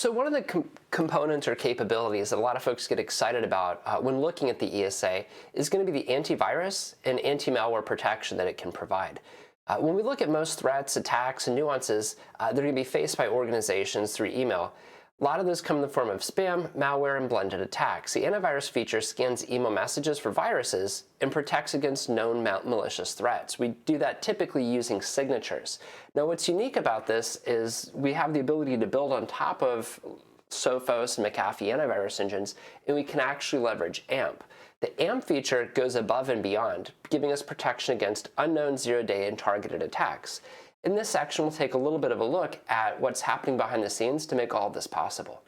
So one of the components or capabilities that a lot of folks get excited about when looking at the ESA is going to be the antivirus and anti-malware protection that it can provide. When we look at most threats, attacks, and nuances that are going to be faced by organizations through email, a lot of those come in the form of spam, malware, and blended attacks. The antivirus feature scans email messages for viruses and protects against known malicious threats. We do that typically using signatures. Now, what's unique about this is we have the ability to build on top of Sophos and McAfee antivirus engines, and we can actually leverage AMP. The AMP feature goes above and beyond, giving us protection against unknown zero-day and targeted attacks. In this section, we'll take a little bit of a look at what's happening behind the scenes to make all of this possible.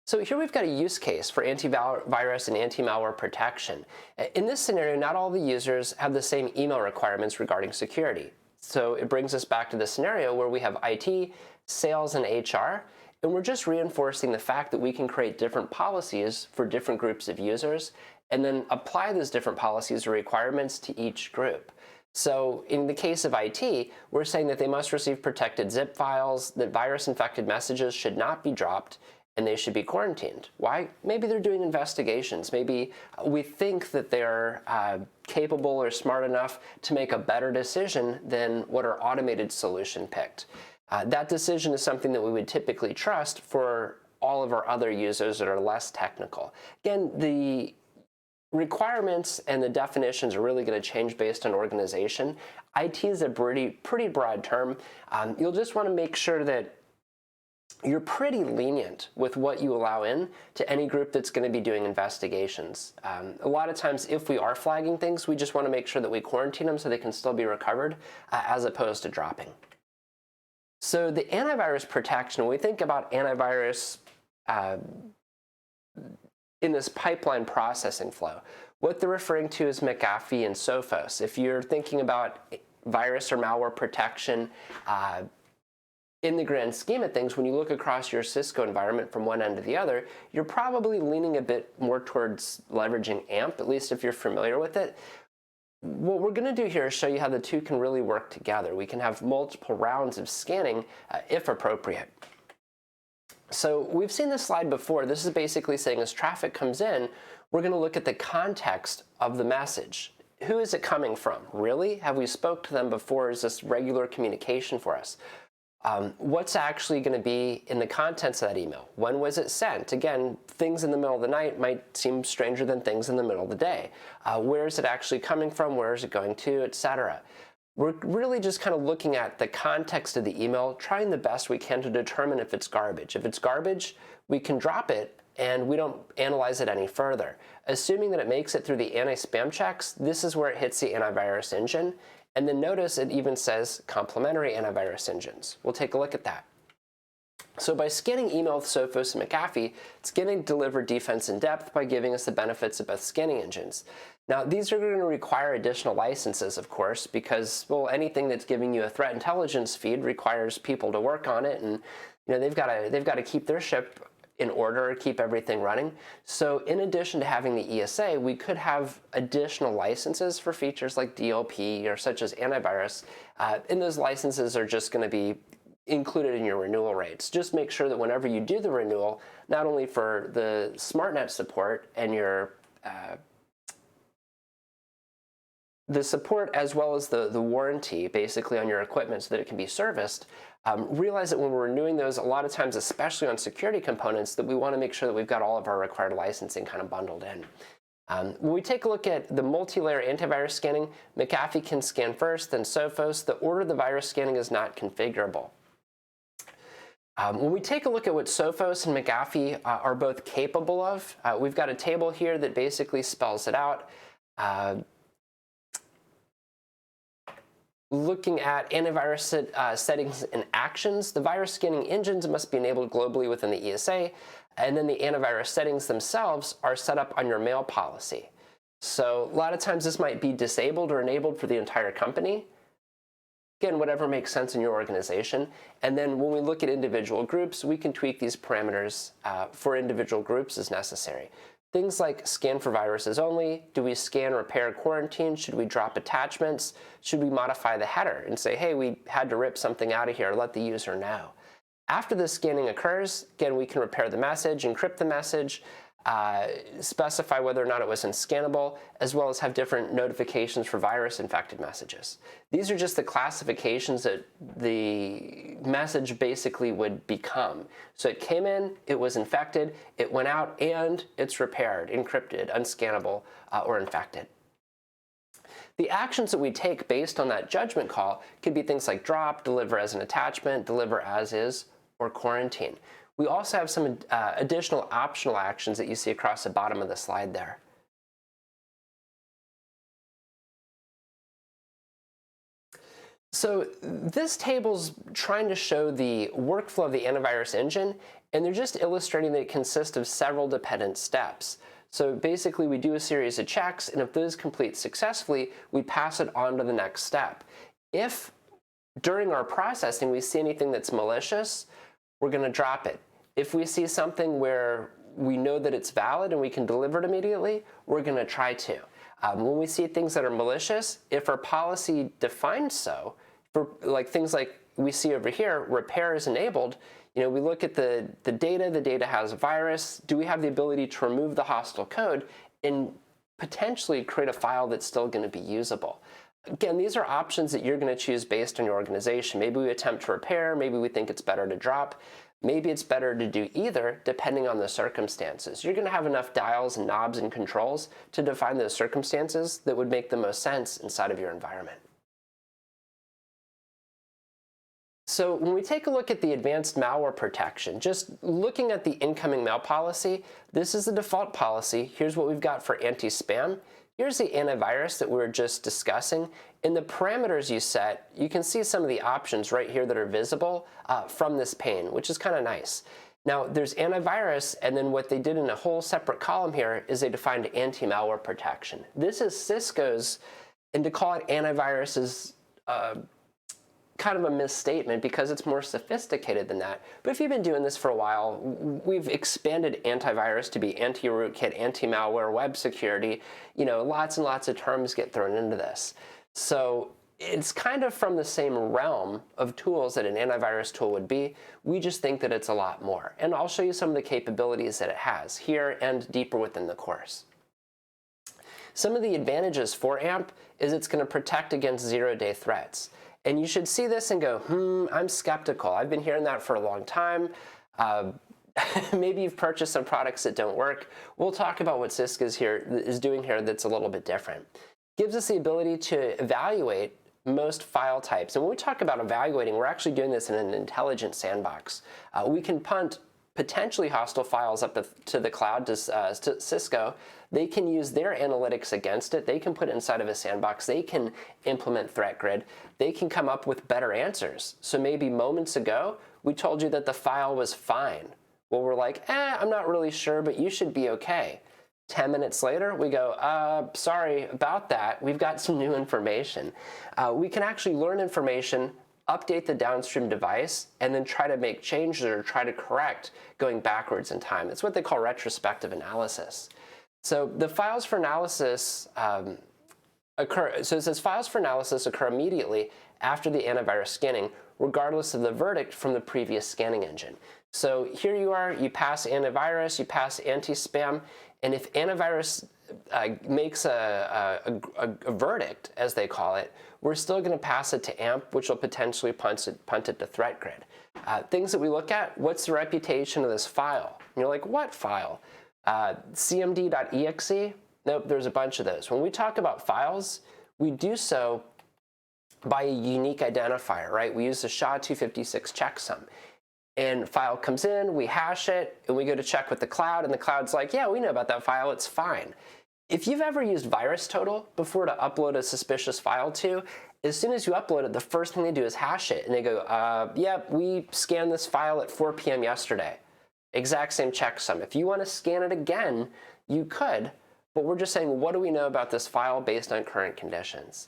So here we've got a use case for antivirus and anti-malware protection. In this scenario, not all the users have the same email requirements regarding security. So it brings us back to the scenario where we have IT, sales, and HR, and we're just reinforcing the fact that we can create different policies for different groups of users and then apply those different policies or requirements to each group. So in the case of IT, we're saying that they must receive protected zip files, that virus-infected messages should not be dropped, and they should be quarantined. Why? Maybe they're doing investigations. Maybe we think that they're capable or smart enough to make a better decision than what our automated solution picked. That decision is something that we would typically trust for all of our other users that are less technical. Again, the requirements and the definitions are really going to change based on organization. IT is a pretty broad term. You'll just want to make sure that you're pretty lenient with what you allow in to any group that's going to be doing investigations. A lot of times, if we are flagging things, we just want to make sure that we quarantine them so they can still be recovered as opposed to dropping. So the antivirus protection, when we think about antivirus in this pipeline processing flow, what they're referring to is McAfee and Sophos. If you're thinking about virus or malware protection in the grand scheme of things, when you look across your Cisco environment from one end to the other, you're probably leaning a bit more towards leveraging AMP, at least if you're familiar with it. What we're going to do here is show you how the two can really work together. We can have multiple rounds of scanning if appropriate. So we've seen this slide before. This is basically saying as traffic comes in, we're going to look at the context of the message. Who is it coming from? Really? Have we spoke to them before? Is this regular communication for us? What's actually going to be in the contents of that email? When was it sent? Again, things in the middle of the night might seem stranger than things in the middle of the day. Where is it actually coming from? Where is it going to, etc. We're really just kind of looking at the context of the email, trying the best we can to determine if it's garbage. If it's garbage, we can drop it and we don't analyze it any further. Assuming that it makes it through the anti-spam checks, this is where it hits the antivirus engine. And then notice it even says complementary antivirus engines. We'll take a look at that. So by scanning email with Sophos and McAfee, it's going to deliver defense in depth by giving us the benefits of both scanning engines. Now, these are going to require additional licenses, of course, because, well, anything that's giving you a threat intelligence feed requires people to work on it, and they've got to keep their ship in order, keep everything running. So in addition to having the ESA, we could have additional licenses for features like DLP or such as antivirus, and those licenses are just going to be included in your renewal rates. Just make sure that whenever you do the renewal, not only for the SmartNet support and your the support as well as the warranty basically on your equipment so that it can be serviced, realize that when we're renewing those, a lot of times, especially on security components, that we want to make sure that we've got all of our required licensing kind of bundled in. When we take a look at the multi-layer antivirus scanning, McAfee can scan first, then Sophos. The order of the virus scanning is not configurable. When we take a look at what Sophos and McAfee are both capable of, we've got a table here that basically spells it out. Looking at antivirus settings and actions, the virus scanning engines must be enabled globally within the ESA, and then the antivirus settings themselves are set up on your mail policy. So a lot of times this might be disabled or enabled for the entire company. Again, whatever makes sense in your organization. And then when we look at individual groups, we can tweak these parameters for individual groups as necessary. Things like scan for viruses only. Do we scan, repair, quarantine? Should we drop attachments? Should we modify the header and say, hey, we had to rip something out of here, let the user know? After the scanning occurs, again, we can repair the message, encrypt the message, specify whether or not it was unscannable, as well as have different notifications for virus-infected messages. These are just the classifications that the message basically would become. So it came in, it was infected, it went out, and it's repaired, encrypted, unscannable, or infected. The actions that we take based on that judgment call could be things like drop, deliver as an attachment, deliver as is, or quarantine. We also have some additional optional actions that you see across the bottom of the slide there. So this table's trying to show the workflow of the antivirus engine, and they're just illustrating that it consists of several dependent steps. So basically, we do a series of checks, and if those complete successfully, we pass it on to the next step. If during our processing we see anything that's malicious, we're going to drop it. If we see something where we know that it's valid and we can deliver it immediately, we're going to try to. When we see things that are malicious, if our policy defines so, for like things like we see over here, repair is enabled, we look at the data has a virus. Do we have the ability to remove the hostile code and potentially create a file that's still going to be usable? Again, these are options that you're going to choose based on your organization. Maybe we attempt to repair, maybe we think it's better to drop. Maybe it's better to do either, depending on the circumstances. You're going to have enough dials and knobs and controls to define those circumstances that would make the most sense inside of your environment. So when we take a look at the advanced malware protection, just looking at the incoming mail policy, this is the default policy. Here's what we've got for anti-spam. Here's the antivirus that we were just discussing. In the parameters you set, you can see some of the options right here that are visible from this pane, which is kind of nice. Now, there's antivirus, and then what they did in a whole separate column here is they defined anti-malware protection. This is Cisco's, and to call it antivirus is kind of a misstatement because it's more sophisticated than that. But if you've been doing this for a while, we've expanded antivirus to be anti-rootkit, anti-malware, web security. Lots and lots of terms get thrown into this. So it's kind of from the same realm of tools that an antivirus tool would be. We just think that it's a lot more. And I'll show you some of the capabilities that it has here and deeper within the course. Some of the advantages for AMP is it's going to protect against zero-day threats. And you should see this and go, I'm skeptical. I've been hearing that for a long time. Maybe you've purchased some products that don't work. We'll talk about what Cisco is doing here that's a little bit different. Gives us the ability to evaluate most file types. And when we talk about evaluating, we're actually doing this in an intelligent sandbox. We can punt potentially hostile files up to the cloud to Cisco. They can use their analytics against it. They can put it inside of a sandbox. They can implement threat grid. They can come up with better answers. So maybe moments ago, we told you that the file was fine. Well, we're like, I'm not really sure, but you should be okay. 10 minutes later, we go, sorry about that. We've got some new information. We can actually learn information, update the downstream device, and then try to make changes or try to correct going backwards in time. It's what they call retrospective analysis. So the files for analysis occur. So it says files for analysis occur immediately after the antivirus scanning, regardless of the verdict from the previous scanning engine. So here you are, you pass antivirus, you pass anti-spam, and if antivirus makes a verdict, as they call it, we're still going to pass it to AMP, which will potentially punt it to threat grid. Things that we look at, what's the reputation of this file? And you're like, what file? cmd.exe? Nope, there's a bunch of those. When we talk about files, we do so by a unique identifier, right? We use the SHA-256 checksum. And file comes in, we hash it, and we go to check with the cloud, and the cloud's like, yeah, we know about that file, it's fine. If you've ever used VirusTotal before to upload a suspicious file to, as soon as you upload it, the first thing they do is hash it. And they go, yep, we scanned this file at 4 p.m. yesterday. Exact same checksum. If you want to scan it again, you could, but we're just saying, what do we know about this file based on current conditions?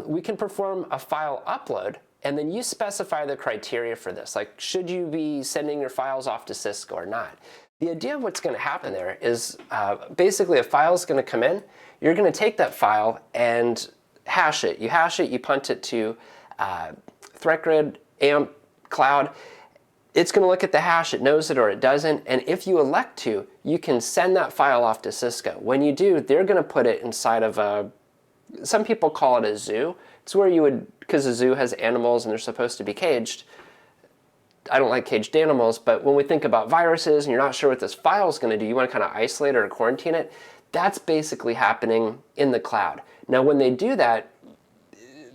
We can perform a file upload, and then you specify the criteria for this. Like, should you be sending your files off to Cisco or not? The idea of what's going to happen there is basically a file is going to come in. You're going to take that file and hash it. You punt it to ThreatGrid, AMP, Cloud. it's going to look at the hash, it knows it or it doesn't, and if you elect to, you can send that file off to Cisco. When you do, they're going to put it inside of a, some people call it a zoo. It's where you would, because a zoo has animals and they're supposed to be caged. I don't like caged animals, but when we think about viruses and you're not sure what this file is going to do, you want to kind of isolate it or quarantine it. That's basically happening in the cloud. Now, when they do that,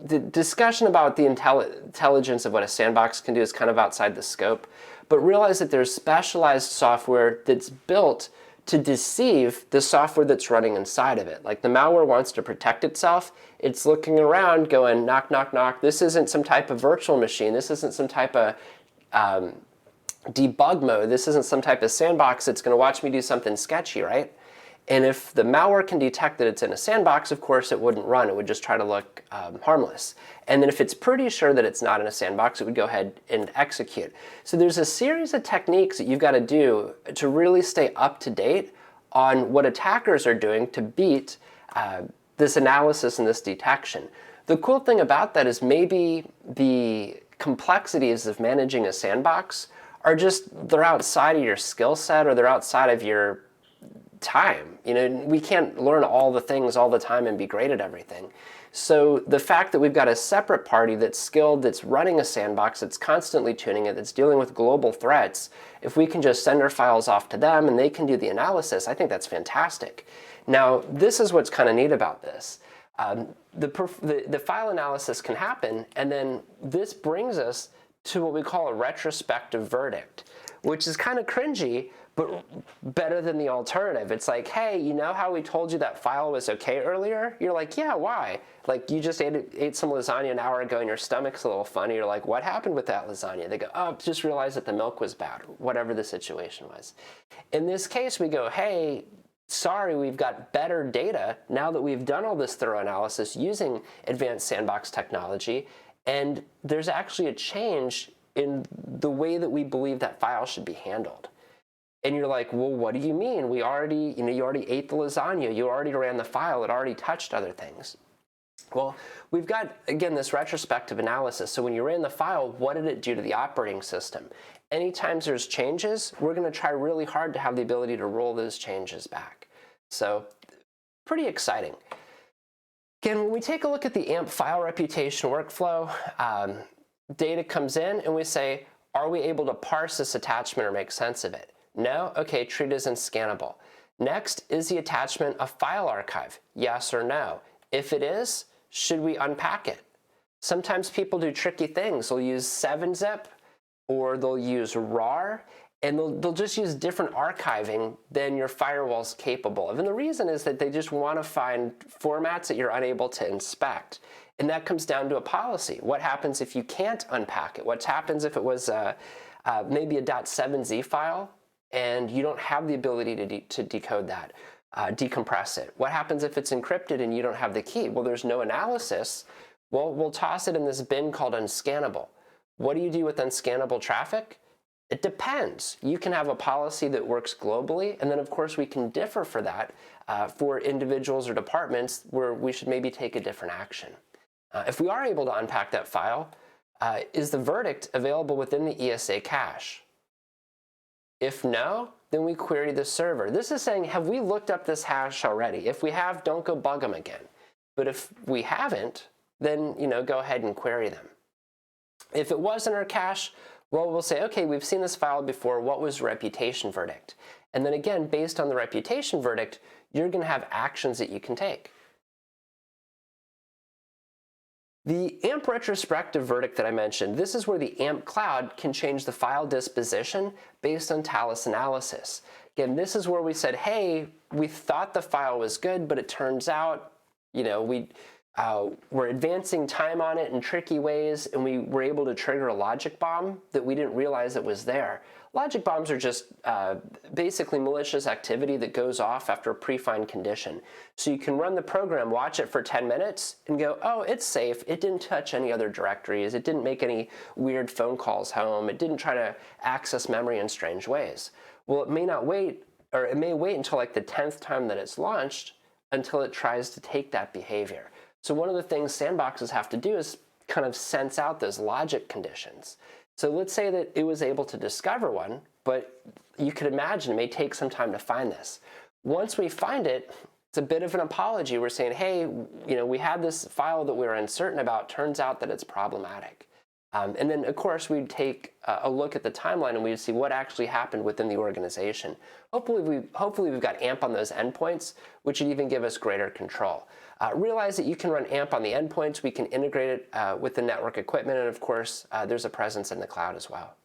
the discussion about the intelligence of what a sandbox can do is kind of outside the scope, but realize that there's specialized software that's built to deceive the software that's running inside of it. Like the malware wants to protect itself, it's looking around going knock, knock, knock. This isn't some type of virtual machine. This isn't some type of debug mode. This isn't some type of sandbox that's going to watch me do something sketchy, right? And if the malware can detect that it's in a sandbox, of course, it wouldn't run. It would just try to look harmless. And then if it's pretty sure that it's not in a sandbox, it would go ahead and execute. So there's a series of techniques that you've got to do to really stay up to date on what attackers are doing to beat this analysis and this detection. The cool thing about that is maybe the complexities of managing a sandbox are just, they're outside of your skill set or they're outside of your time. You know, we can't learn all the things all the time and be great at everything. So the fact that we've got a separate party that's skilled, that's running a sandbox, that's constantly tuning it, that's dealing with global threats, if we can just send our files off to them and they can do the analysis, I think that's fantastic. Now, this is what's kind of neat about this. The file analysis can happen, and then this brings us to what we call a retrospective verdict, which is kind of cringy, but better than the alternative. It's like, hey, you know how we told you that file was okay earlier? You're like, yeah, why? Like, you just ate some lasagna an hour ago and your stomach's a little funny. You're like, what happened with that lasagna? They go, oh, just realized that the milk was bad, whatever the situation was. In this case, we go, hey, sorry, we've got better data now that we've done all this thorough analysis using advanced sandbox technology, and there's actually a change in the way that we believe that file should be handled. And you're like, well, what do you mean? We already, you already ate the lasagna. You already ran the file. It already touched other things. Well, we've got, again, this retrospective analysis. So when you ran the file, what did it do to the operating system? Anytime there's changes, we're going to try really hard to have the ability to roll those changes back. So pretty exciting. Again, when we take a look at the AMP file reputation workflow, data comes in and we say, are we able to parse this attachment or make sense of it? No? Okay, treat it as unscannable. Next, is the attachment a file archive? Yes or no? If it is, should we unpack it? Sometimes people do tricky things. They'll use 7-zip or they'll use RAR, and they'll just use different archiving than your firewall's capable of. And the reason is that they just want to find formats that you're unable to inspect. And that comes down to a policy. What happens if you can't unpack it? What happens if it was maybe a .7z file and you don't have the ability to decode that, decompress it? What happens if it's encrypted and you don't have the key? Well, there's no analysis. Well, we'll toss it in this bin called unscannable. What do you do with unscannable traffic? It depends. You can have a policy that works globally, and then of course we can differ for that for individuals or departments where we should maybe take a different action. If we are able to unpack that file, is the verdict available within the ESA cache? If no, then we query the server. This is saying, have we looked up this hash already? If we have, don't go bug them again. But if we haven't, then go ahead and query them. If it was in our cache, well, we'll say, okay, we've seen this file before. What was reputation verdict? And then again, based on the reputation verdict, you're going to have actions that you can take. The AMP retrospective verdict that I mentioned, this is where the AMP cloud can change the file disposition based on Talus analysis. Again, this is where we said, hey, we thought the file was good, but it turns out, we're advancing time on it in tricky ways, and we were able to trigger a logic bomb that we didn't realize it was there. Logic bombs are just basically malicious activity that goes off after a predefined condition. So you can run the program, watch it for 10 minutes, and go, oh, it's safe. It didn't touch any other directories. It didn't make any weird phone calls home. It didn't try to access memory in strange ways. Well, it may not wait, or it may wait until like the 10th time that it's launched until it tries to take that behavior. So one of the things sandboxes have to do is kind of sense out those logic conditions. So let's say that it was able to discover one, but you could imagine it may take some time to find this. Once we find it, it's a bit of an apology. We're saying, hey, we had this file that we were uncertain about. Turns out that it's problematic. And then, of course, we'd take a look at the timeline and we'd see what actually happened within the organization. Hopefully we've got AMP on those endpoints, which would even give us greater control. Realize that you can run AMP on the endpoints. We can integrate it with the network equipment. And of course, there's a presence in the cloud as well.